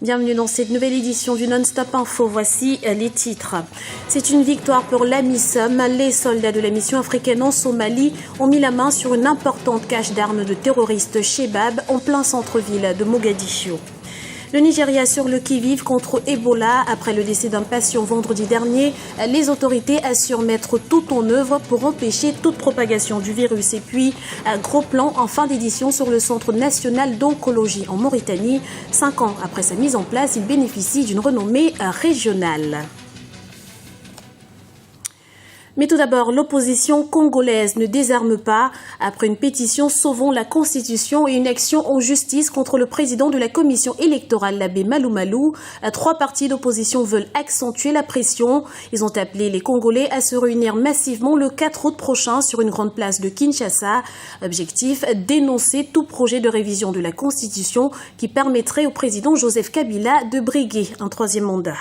Bienvenue dans cette nouvelle édition du Non-Stop Info. Voici les titres. C'est une victoire pour l'AMISOM. Les soldats de la mission africaine en Somalie ont mis la main sur une importante cache d'armes de terroristes Shebab en plein centre-ville de Mogadiscio. Le Nigeria sur le qui-vive contre Ebola. Après le décès d'un patient vendredi dernier, les autorités assurent mettre tout en œuvre pour empêcher toute propagation du virus. Et puis, un gros plan en fin d'édition sur le Centre national d'oncologie en Mauritanie. 5 ans après sa mise en place, il bénéficie d'une renommée régionale. Mais tout d'abord, l'opposition congolaise ne désarme pas. Après une pétition sauvant la Constitution et une action en justice contre le président de la commission électorale, l'abbé Malou Malou, 3 partis d'opposition veulent accentuer la pression. Ils ont appelé les Congolais à se réunir massivement le 4 août prochain sur une grande place de Kinshasa. Objectif, dénoncer tout projet de révision de la Constitution qui permettrait au président Joseph Kabila de briguer un 3e mandat.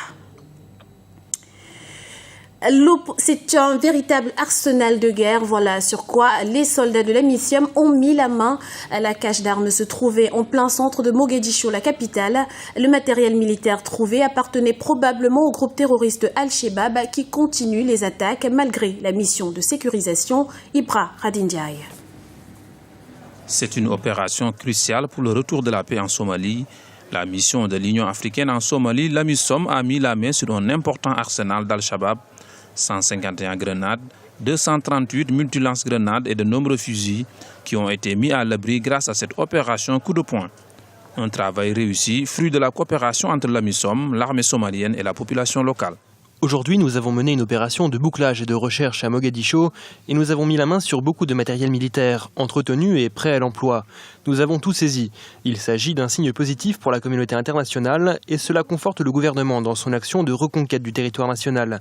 C'est un véritable arsenal de guerre, voilà sur quoi les soldats de l'AMISOM ont mis la main. La cache d'armes se trouvait en plein centre de Mogadiscio, la capitale. Le matériel militaire trouvé appartenait probablement au groupe terroriste Al-Shebab qui continue les attaques malgré la mission de sécurisation. Ibra Radindiaï. C'est une opération cruciale pour le retour de la paix en Somalie. La mission de l'Union africaine en Somalie, l'AMISOM, a mis la main sur un important arsenal d'Al-Shabaab. 151 grenades, 238 multilance-grenades et de nombreux fusils qui ont été mis à l'abri grâce à cette opération coup de poing. Un travail réussi, fruit de la coopération entre l'AMISOM, l'armée somalienne et la population locale. Aujourd'hui, nous avons mené une opération de bouclage et de recherche à Mogadiscio et nous avons mis la main sur beaucoup de matériel militaire, entretenu et prêt à l'emploi. Nous avons tout saisi. Il s'agit d'un signe positif pour la communauté internationale et cela conforte le gouvernement dans son action de reconquête du territoire national.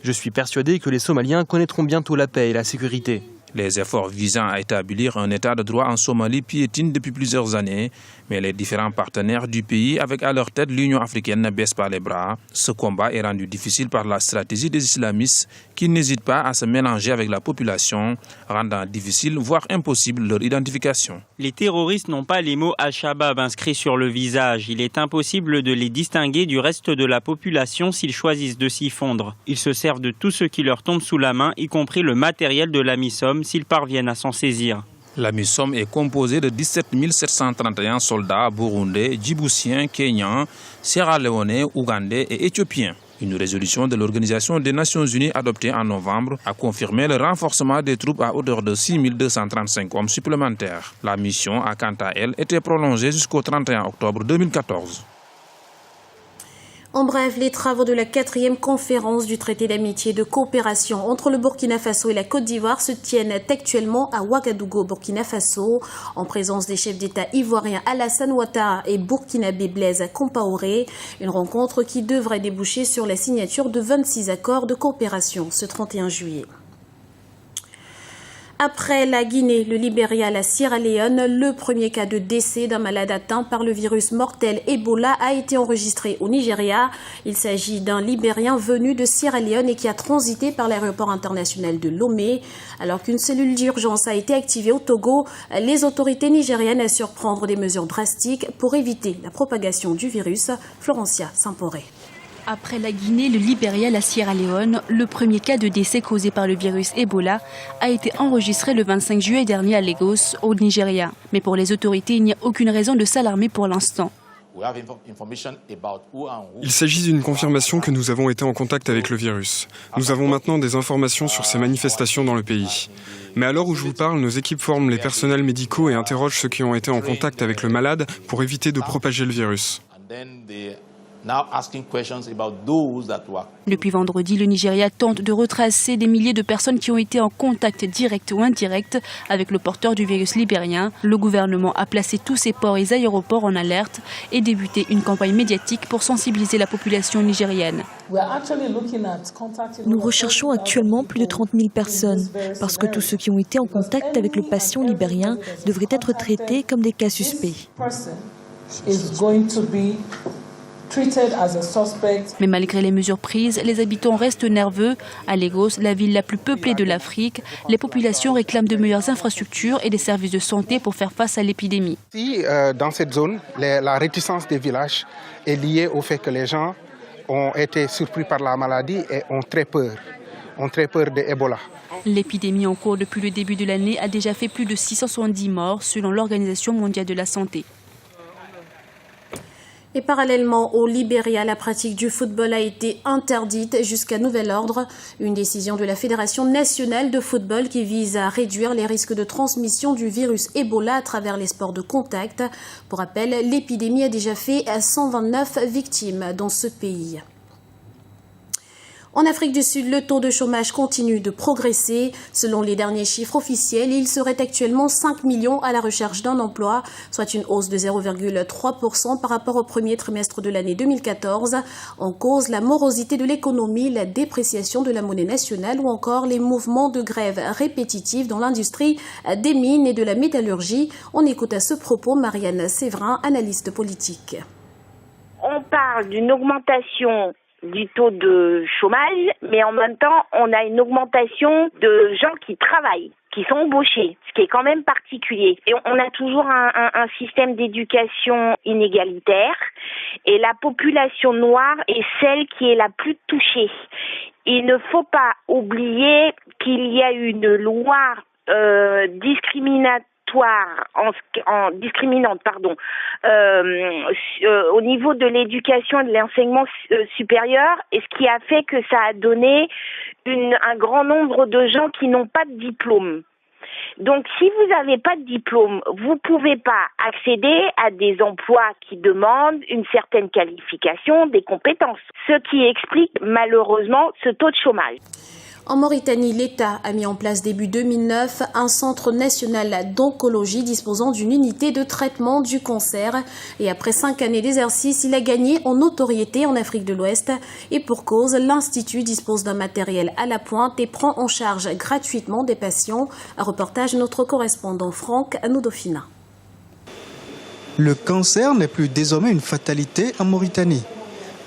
Je suis persuadé que les Somaliens connaîtront bientôt la paix et la sécurité. Les efforts visant à établir un état de droit en Somalie piétinent depuis plusieurs années, mais les différents partenaires du pays, avec à leur tête l'Union africaine, ne baissent pas les bras. Ce combat est rendu difficile par la stratégie des islamistes qui n'hésitent pas à se mélanger avec la population, rendant difficile, voire impossible, leur identification. Les terroristes n'ont pas les mots Al-Shabaab inscrits sur le visage. Il est impossible de les distinguer du reste de la population s'ils choisissent de s'y fondre. Ils se servent de tout ce qui leur tombe sous la main, y compris le matériel de l'AMISOM, s'ils parviennent à s'en saisir. L'AMISOM est composée de 17 731 soldats burundais, djiboutiens, kenyans, sierra-léonais, ougandais et éthiopiens. Une résolution de l'Organisation des Nations Unies adoptée en novembre a confirmé le renforcement des troupes à hauteur de 6 235 hommes supplémentaires. La mission a quant à elle été prolongée jusqu'au 31 octobre 2014. En bref, les travaux de la 4e conférence du traité d'amitié et de coopération entre le Burkina Faso et la Côte d'Ivoire se tiennent actuellement à Ouagadougou, Burkina Faso, en présence des chefs d'État ivoiriens Alassane Ouattara et burkinabé Blaise Compaoré. Une rencontre qui devrait déboucher sur la signature de 26 accords de coopération ce 31 juillet. Après la Guinée, le Libéria, la Sierra Leone, le premier cas de décès d'un malade atteint par le virus mortel Ebola a été enregistré au Nigeria. Il s'agit d'un Libérien venu de Sierra Leone et qui a transité par l'aéroport international de Lomé. Alors qu'une cellule d'urgence a été activée au Togo, les autorités nigériennes assurent prendre des mesures drastiques pour éviter la propagation du virus. Florencia Saint-Poré. Après la Guinée, le Libéria, la Sierra Leone, le premier cas de décès causé par le virus Ebola a été enregistré le 25 juillet dernier à Lagos, au Nigeria. Mais pour les autorités, il n'y a aucune raison de s'alarmer pour l'instant. Il s'agit d'une confirmation que nous avons été en contact avec le virus. Nous avons maintenant des informations sur ces manifestations dans le pays. Mais à l'heure où je vous parle, nos équipes forment les personnels médicaux et interrogent ceux qui ont été en contact avec le malade pour éviter de propager le virus. Depuis vendredi, le Nigeria tente de retracer des milliers de personnes qui ont été en contact direct ou indirect avec le porteur du virus libérien. Le gouvernement a placé tous ses ports et aéroports en alerte et débuté une campagne médiatique pour sensibiliser la population nigérienne. Nous recherchons actuellement plus de 30 000 personnes parce que tous ceux qui ont été en contact avec le patient libérien devraient être traités comme des cas suspects. Mais malgré les mesures prises, les habitants restent nerveux. À Lagos, la ville la plus peuplée de l'Afrique, les populations réclament de meilleures infrastructures et des services de santé pour faire face à l'épidémie. Dans cette zone, la réticence des villages est liée au fait que les gens ont été surpris par la maladie et ont très peur de Ebola. L'épidémie en cours depuis le début de l'année a déjà fait plus de 670 morts selon l'Organisation mondiale de la santé. Et parallèlement au Libéria, la pratique du football a été interdite jusqu'à nouvel ordre. Une décision de la Fédération nationale de football qui vise à réduire les risques de transmission du virus Ebola à travers les sports de contact. Pour rappel, l'épidémie a déjà fait 129 victimes dans ce pays. En Afrique du Sud, le taux de chômage continue de progresser. Selon les derniers chiffres officiels, il serait actuellement 5 millions à la recherche d'un emploi, soit une hausse de 0,3% par rapport au premier trimestre de l'année 2014. En cause, la morosité de l'économie, la dépréciation de la monnaie nationale ou encore les mouvements de grève répétitifs dans l'industrie des mines et de la métallurgie. On écoute à ce propos Marianne Séverin, analyste politique. On parle d'une augmentation du taux de chômage, mais en même temps, on a une augmentation de gens qui travaillent, qui sont embauchés, ce qui est quand même particulier. Et on a toujours un système d'éducation inégalitaire, et la population noire est celle qui est la plus touchée. Il ne faut pas oublier qu'il y a une loi discriminante au niveau de l'éducation et de l'enseignement supérieur, et ce qui a fait que ça a donné un grand nombre de gens qui n'ont pas de diplôme. Donc si vous n'avez pas de diplôme, vous ne pouvez pas accéder à des emplois qui demandent une certaine qualification, des compétences, ce qui explique malheureusement ce taux de chômage. En Mauritanie, l'État a mis en place début 2009 un centre national d'oncologie disposant d'une unité de traitement du cancer. Et après 5 années d'exercice, il a gagné en notoriété en Afrique de l'Ouest. Et pour cause, l'Institut dispose d'un matériel à la pointe et prend en charge gratuitement des patients. Un reportage de notre correspondant Franck Anoudofina. Le cancer n'est plus désormais une fatalité en Mauritanie.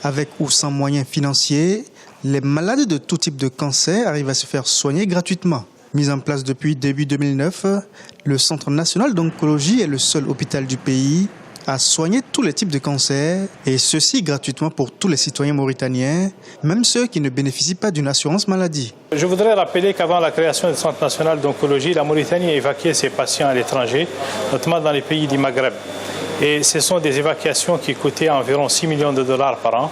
Avec ou sans moyens financiers, les malades de tout type de cancer arrivent à se faire soigner gratuitement. Mis en place depuis début 2009, le Centre national d'oncologie est le seul hôpital du pays à soigner tous les types de cancers, et ceci gratuitement pour tous les citoyens mauritaniens, même ceux qui ne bénéficient pas d'une assurance maladie. Je voudrais rappeler qu'avant la création du Centre national d'oncologie, la Mauritanie a évacué ses patients à l'étranger, notamment dans les pays du Maghreb. Et ce sont des évacuations qui coûtaient environ 6 millions de dollars par an.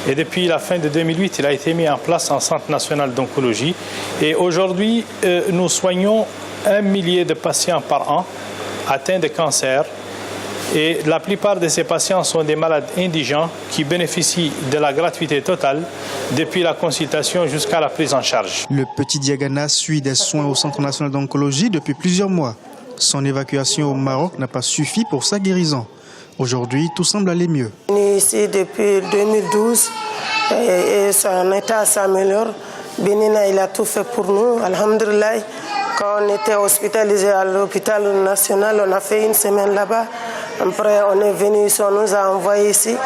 Et depuis la fin de 2008, il a été mis en place un centre national d'oncologie. Et aujourd'hui, nous soignons 1 millier de patients par an atteints de cancer. Et la plupart de ces patients sont des malades indigents qui bénéficient de la gratuité totale depuis la consultation jusqu'à la prise en charge. Le petit Diagana suit des soins au Centre national d'oncologie depuis plusieurs mois. Son évacuation au Maroc n'a pas suffi pour sa guérison. Aujourd'hui, tout semble aller mieux. On est ici depuis 2012 et son état s'améliore. Benina, il a tout fait pour nous. Alhamdulillah, quand on était hospitalisé à l'hôpital national, on a fait 1 semaine là-bas. Après, on est venu ici, on nous a envoyés ici.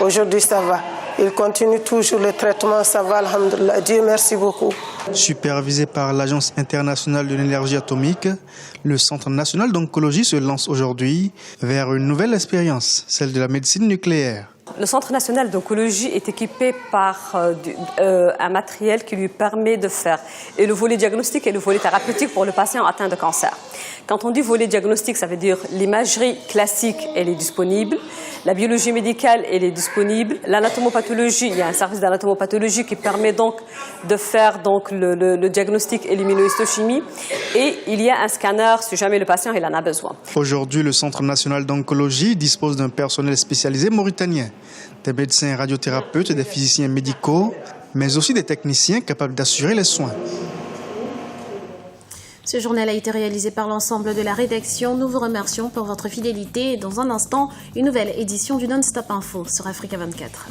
Aujourd'hui, ça va. Il continue toujours le traitement, ça va, alhamdulillah. Dieu merci beaucoup. Supervisé par l'Agence internationale de l'énergie atomique, le Centre national d'oncologie se lance aujourd'hui vers une nouvelle expérience, celle de la médecine nucléaire. Le Centre national d'oncologie est équipé par un matériel qui lui permet de faire et le volet diagnostique et le volet thérapeutique pour le patient atteint de cancer. Quand on dit volet diagnostique, ça veut dire l'imagerie classique, elle est disponible. La biologie médicale, elle est disponible. L'anatomopathologie, il y a un service d'anatomopathologie qui permet donc de faire donc, le diagnostic et l'immunohistochimie. Et il y a un scanner si jamais le patient il en a besoin. Aujourd'hui, le Centre national d'oncologie dispose d'un personnel spécialisé mauritanien. Des médecins radiothérapeutes et des physiciens médicaux, mais aussi des techniciens capables d'assurer les soins. Ce journal a été réalisé par l'ensemble de la rédaction. Nous vous remercions pour votre fidélité. Et dans un instant, une nouvelle édition du Non-Stop Info sur Africa 24.